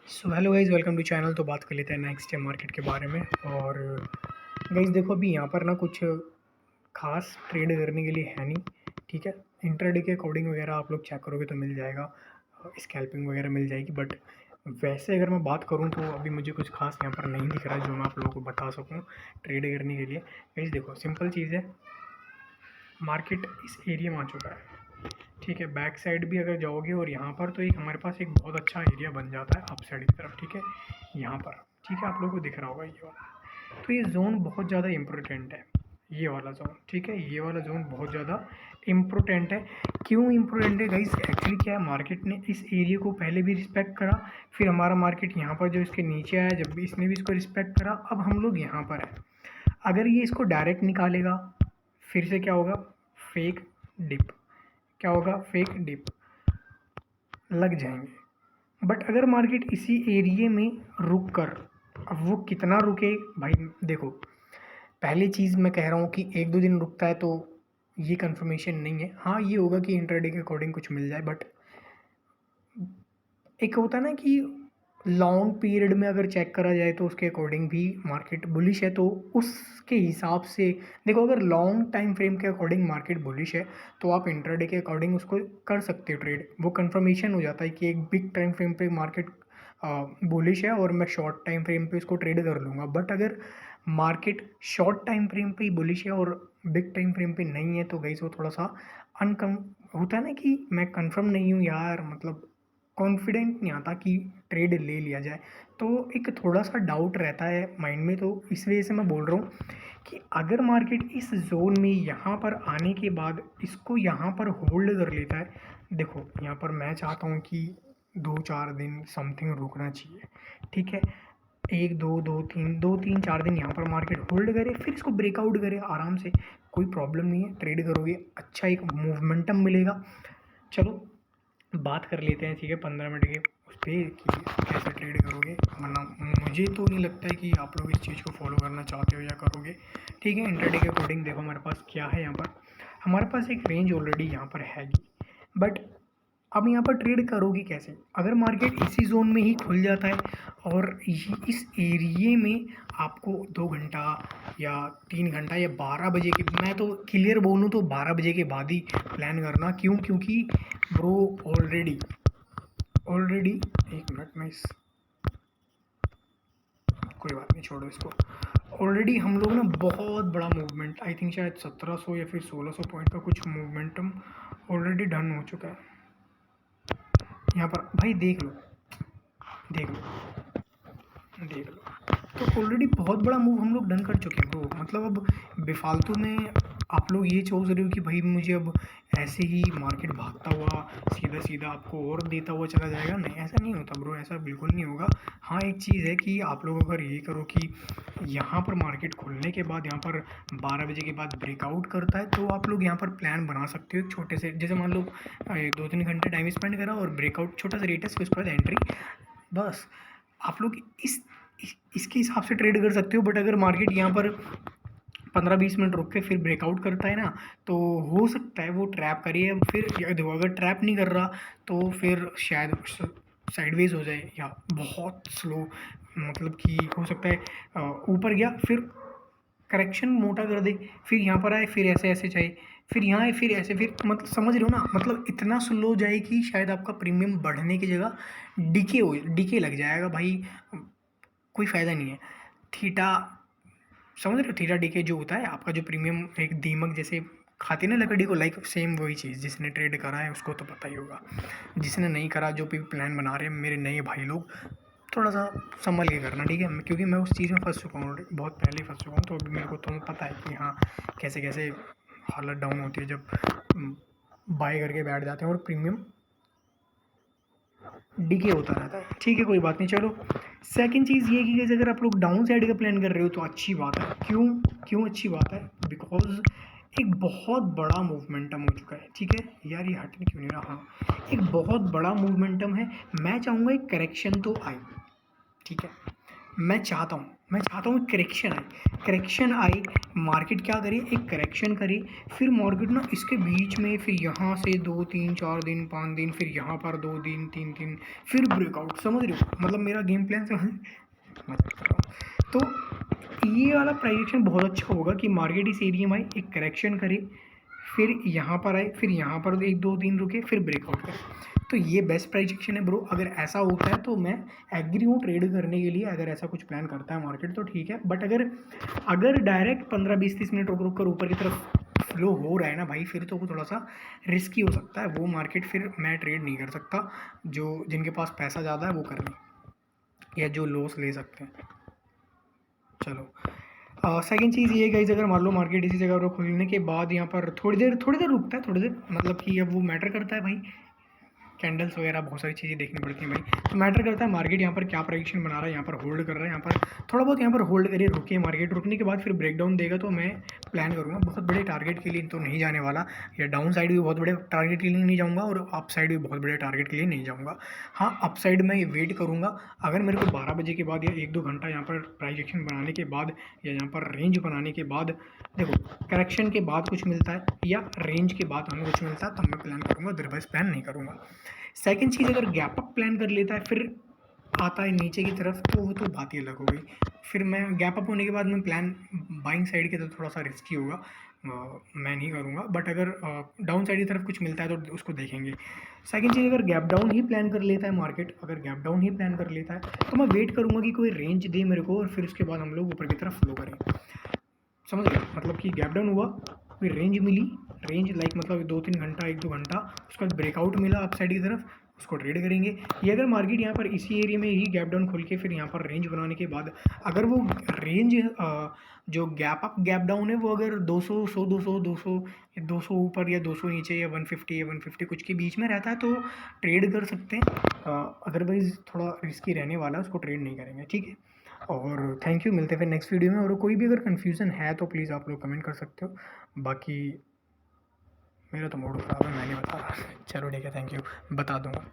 So hello guys, welcome to channel. तो बात कर लेते हैं नेक्स्ट डे मार्केट के बारे में। और गाइज़ देखो, अभी यहाँ पर ना कुछ खास ट्रेड करने के लिए है नहीं, ठीक है। इंट्राडे के अकॉर्डिंग वगैरह आप लोग चेक करोगे तो मिल जाएगा, स्कैल्पिंग वगैरह मिल जाएगी। बट वैसे अगर मैं बात करूँ तो अभी मुझे कुछ खास यहाँ पर नहीं दिख रहा है जो मैं आप लोगों को बता सकूँ ट्रेड करने के लिए। गाइज़ देखो, सिंपल चीज़ है, मार्केट इस एरिया में आ चुका है, ठीक है। बैक साइड भी अगर जाओगे और यहाँ पर तो एक हमारे पास एक बहुत अच्छा एरिया बन जाता है अप साइड की तरफ, ठीक है। यहाँ पर ठीक है, आप लोगों को दिख रहा होगा ये वाला। तो ये जोन बहुत ज़्यादा इम्पोर्टेंट है, ये वाला जोन, ठीक है। ये वाला जोन बहुत ज़्यादा इम्पोर्टेंट है। क्यों इम्पोर्टेंट है गाइस? एक्चुअली क्या है, मार्केट ने इस एरिया को पहले भी रिस्पेक्ट करा, फिर हमारा मार्केट यहाँ पर जो इसके नीचे आया, जब भी इसने भी इसको रिस्पेक्ट करा, अब हम लोग यहाँ पर है। अगर ये इसको डायरेक्ट निकालेगा, फिर से क्या होगा, फेक डिप। क्या होगा? फेक डिप लग जाएंगे। बट अगर मार्केट इसी एरिए में रुक कर, अब वो कितना रुके भाई देखो, पहली चीज़ मैं कह रहा हूँ कि एक दो दिन रुकता है तो ये कंफर्मेशन नहीं है। हाँ, ये होगा कि इंट्राडे के अकॉर्डिंग कुछ मिल जाए, बट एक होता है ना कि लॉन्ग पीरियड में अगर चेक करा जाए तो उसके अकॉर्डिंग भी मार्केट बुलिश है, तो उसके हिसाब से देखो, अगर लॉन्ग टाइम फ्रेम के अकॉर्डिंग मार्केट बुलिश है तो आप इंट्राडे के अकॉर्डिंग उसको कर सकते हो ट्रेड। वो कंफर्मेशन हो जाता है कि एक बिग टाइम फ्रेम पे मार्केट बुलिश है और मैं शॉर्ट टाइम फ्रेम पे इसको ट्रेड कर लूँगा। बट अगर मार्केट शॉर्ट टाइम फ्रेम पे ही बुलिश है और बिग टाइम फ्रेम पे नहीं है तो गाइस वो थोड़ा सा अनकम होता है ना कि मैं कंफर्म नहीं हूँ यार, मतलब कॉन्फिडेंट नहीं आता कि ट्रेड ले लिया जाए, तो एक थोड़ा सा डाउट रहता है माइंड में। तो इस वजह से मैं बोल रहा हूँ कि अगर मार्केट इस जोन में यहाँ पर आने के बाद इसको यहाँ पर होल्ड कर लेता है, देखो यहाँ पर मैं चाहता हूँ कि 2-4 दिन समथिंग रुकना चाहिए, ठीक है। एक दो दो तीन 2-3-4 दिन यहाँ पर मार्केट होल्ड करे, फिर इसको ब्रेकआउट करे आराम से, कोई प्रॉब्लम नहीं है। ट्रेड करोगे, अच्छा एक मूवमेंटम मिलेगा। चलो बात कर लेते हैं, ठीक है, 15 मिनट के उस पर कि कैसे ट्रेड करोगे, वरना मुझे तो नहीं लगता है कि आप लोग इस चीज़ को फॉलो करना चाहते हो या करोगे, ठीक है। इंट्राडे के अकॉर्डिंग देखो हमारे पास क्या है, यहाँ पर हमारे पास एक रेंज ऑलरेडी यहाँ पर हैगी। बट अब यहाँ पर ट्रेड करोगे कैसे? अगर मार्केट इसी जोन में ही खुल जाता है और इस एरिए में आपको 2 घंटा या 3 घंटा या 12 बजे के, मैं तो क्लियर बोलूँ तो 12 बजे के बाद ही प्लान करना। क्यों? क्योंकि ब्रो ऑलरेडी ऑलरेडी एक मिनट में इस, कोई बात नहीं, छोड़ो इसको। ऑलरेडी हम लोग ना बहुत बड़ा मूवमेंट, आई थिंक शायद 1700 या फिर 1600 पॉइंट का कुछ मूवमेंटम ऑलरेडी डन हो चुका है यहाँ पर। भाई देख लो, देख लो, देख लो, तो ऑलरेडी बहुत बड़ा मूव हम लोग डन कर चुके हैं ब्रो। मतलब अब बेफालतू में आप लोग ये सोच रहे हो कि भाई मुझे अब ऐसे ही मार्केट भागता हुआ सीधा सीधा आपको और देता हुआ चला जाएगा, नहीं ऐसा नहीं होता ब्रो, ऐसा बिल्कुल नहीं होगा। हाँ, एक चीज़ है कि आप लोग अगर ये करो कि यहाँ पर मार्केट खुलने के बाद यहाँ पर 12 बजे के बाद ब्रेकआउट करता है, तो आप लोग यहाँ पर प्लान बना सकते हो एक छोटे से, जैसे मान लो 2-3 घंटे टाइम स्पेंड करा और ब्रेकआउट छोटा सा रेट है, उसके बाद एंट्री, बस आप लोग इसके हिसाब से ट्रेड कर सकते हो। बट अगर मार्केट यहाँ पर 15-20 मिनट रुक के फिर ब्रेकआउट करता है ना, तो हो सकता है वो ट्रैप करिए। फिर देखो, अगर ट्रैप नहीं कर रहा तो फिर शायद साइडवेज हो जाए या बहुत स्लो, मतलब कि हो सकता है ऊपर गया फिर करेक्शन मोटा कर दे, फिर यहाँ पर आए, फिर ऐसे ऐसे जाए, फिर यहाँ आए, फिर ऐसे, फिर मतलब समझ रहे हो ना, मतलब इतना स्लो जाए कि शायद आपका प्रीमियम बढ़ने की जगह डिके लग जाएगा भाई, कोई फ़ायदा नहीं है। थीटा, समझ रहे हो? थीटा डीके जो होता है आपका, जो प्रीमियम एक दीमक जैसे खाती ना लकड़ी को, लाइक सेम वही चीज़। जिसने ट्रेड करा है उसको तो पता ही होगा, जिसने नहीं करा, जो भी प्लान बना रहे हैं मेरे नए भाई लोग, थोड़ा सा संभल के करना, ठीक है। क्योंकि मैं उस चीज़ में फंस चुका हूँ, बहुत पहले ही फंस चुका हूँ, तो अभी मेरे को तो पता है कि हाँ कैसे कैसे हालत डाउन होती है जब बाय करके बैठ जाते हैं और प्रीमियम डीके होता रहता है, ठीक है, कोई बात नहीं। चलो सेकंड चीज़ ये कि अगर आप लोग डाउन साइड का प्लान कर रहे हो तो अच्छी बात है। क्यों? क्यों अच्छी बात है? बिकॉज एक बहुत बड़ा मूवमेंटम हो चुका है, ठीक है यार, ये हटने क्यों नहीं रहा, हाँ एक बहुत बड़ा मूवमेंटम है। मैं चाहूँगा एक करेक्शन तो आए, ठीक है, मैं चाहता हूँ मैं चाहता हूँ करेक्शन आए, मार्केट क्या करे, एक करेक्शन करे, फिर मार्केट ना इसके बीच में फिर यहाँ से 2 3 4 दिन 5 दिन, फिर यहाँ पर 2 दिन 3 दिन, फिर ब्रेकआउट। समझ रहे हो मतलब मेरा गेम प्लान समझ, मजाक कर रहा हूँ। तो ये वाला प्राइजेक्शन बहुत अच्छा होगा कि मार्केट इस एरिया में आए, एक करेक्शन करे, फिर यहाँ पर आए, फिर यहाँ पर 1 2 दिन रुके, फिर ब्रेकआउट करे। तो ये बेस्ट प्राइजेक्शन है ब्रो। अगर ऐसा होता है तो मैं एग्री हूँ ट्रेड करने के लिए। अगर ऐसा कुछ प्लान करता है मार्केट तो ठीक है, बट अगर अगर डायरेक्ट 15 20 30 मिनट रुक रुक कर ऊपर की तरफ फ्लो हो रहा है ना भाई, फिर तो वो थोड़ा सा रिस्की हो सकता है वो मार्केट, फिर मैं ट्रेड नहीं कर सकता। जो जिनके पास पैसा ज़्यादा है वो कर लें, या जो लॉस ले सकते हैं। चलो सेकंड चीज़ ये गाइस, अगर मान लो मार्केट इसी जगह पर खुलने के बाद यहाँ पर थोड़ी देर रुकता है, थोड़ी देर मतलब कि अब वो मैटर करता है भाई, कैंडल्स वगैरह बहुत सारी चीज़ें देखनी पड़ती हैं भाई। तो मैटर करता है मार्केट यहाँ पर क्या प्रेडिक्शन बना रहा है, यहाँ पर होल्ड कर रहा है, यहाँ पर थोड़ा बहुत यहाँ पर होल्ड करिए, रुकिए, मार्केट रुकने के बाद फिर ब्रेकडाउन देगा तो मैं प्लान करूँगा बहुत बड़े टारगेट के लिए तो नहीं जाने वाला, या डाउन साइड भी बहुत बड़े टारगेट के लिए नहीं जाऊँगा और अप साइड भी बहुत बड़े टारगेट के लिए नहीं जाऊँगा। हाँ, अप साइड में वेट करूँगा। अगर मेरे को 12 बजे के बाद या 1 2 घंटा यहाँ पर प्राइजेक्शन बनाने के बाद या यहाँ पर रेंज बनाने के बाद, देखो करेक्शन के बाद कुछ मिलता है या रेंज के बाद हमें कुछ मिलता है तब मैं प्लान करूँगा, अदरवाइज प्लान नहीं करूँगा। सेकंड चीज़, अगर गैप अप प्लान कर लेता है फिर आता है नीचे की तरफ तो वो तो बात ही अलग हो गई। फिर मैं गैप अप होने के बाद मैं प्लान बाइंग साइड के तो थोड़ा सा रिस्की होगा, मैं नहीं करूँगा। बट अगर डाउन साइड की तरफ कुछ मिलता है तो उसको देखेंगे। सेकंड चीज़, अगर गैप डाउन ही प्लान कर लेता है मार्केट, अगर गैप डाउन ही प्लान कर लेता है तो मैं वेट करूँगा कि कोई रेंज दे मेरे को और फिर उसके बाद हम लोग ऊपर की तरफ फ्लो करें। समझ गए, मतलब कि गैप डाउन हुआ, फिर रेंज मिली, रेंज लाइक मतलब 2 3 घंटा 1 2 घंटा, उसके बाद ब्रेकआउट मिला अप साइड की तरफ, उसको ट्रेड करेंगे। ये अगर मार्केट यहाँ पर इसी एरिया में ही गैप डाउन खोल के फिर यहाँ पर रेंज बनाने के बाद अगर वो रेंज जो गैप अप गैप डाउन है वो अगर 200 100 200 200 200 ऊपर या 200 नीचे या 150 या 150 कुछ के बीच में रहता है तो ट्रेड कर सकते हैं, अदरवाइज थोड़ा रिस्की रहने वाला है, उसको ट्रेड नहीं करेंगे। ठीक है, और थैंक यू, मिलते हैं फिर नेक्स्ट वीडियो में। और कोई भी अगर कन्फ्यूज़न है तो प्लीज़ आप लोग कमेंट कर सकते हो। बाकी मेरा तो मूड ख़राब है, मैं नहीं बता रहा। चलो ठीक है, थैंक यू, बता दूँगा।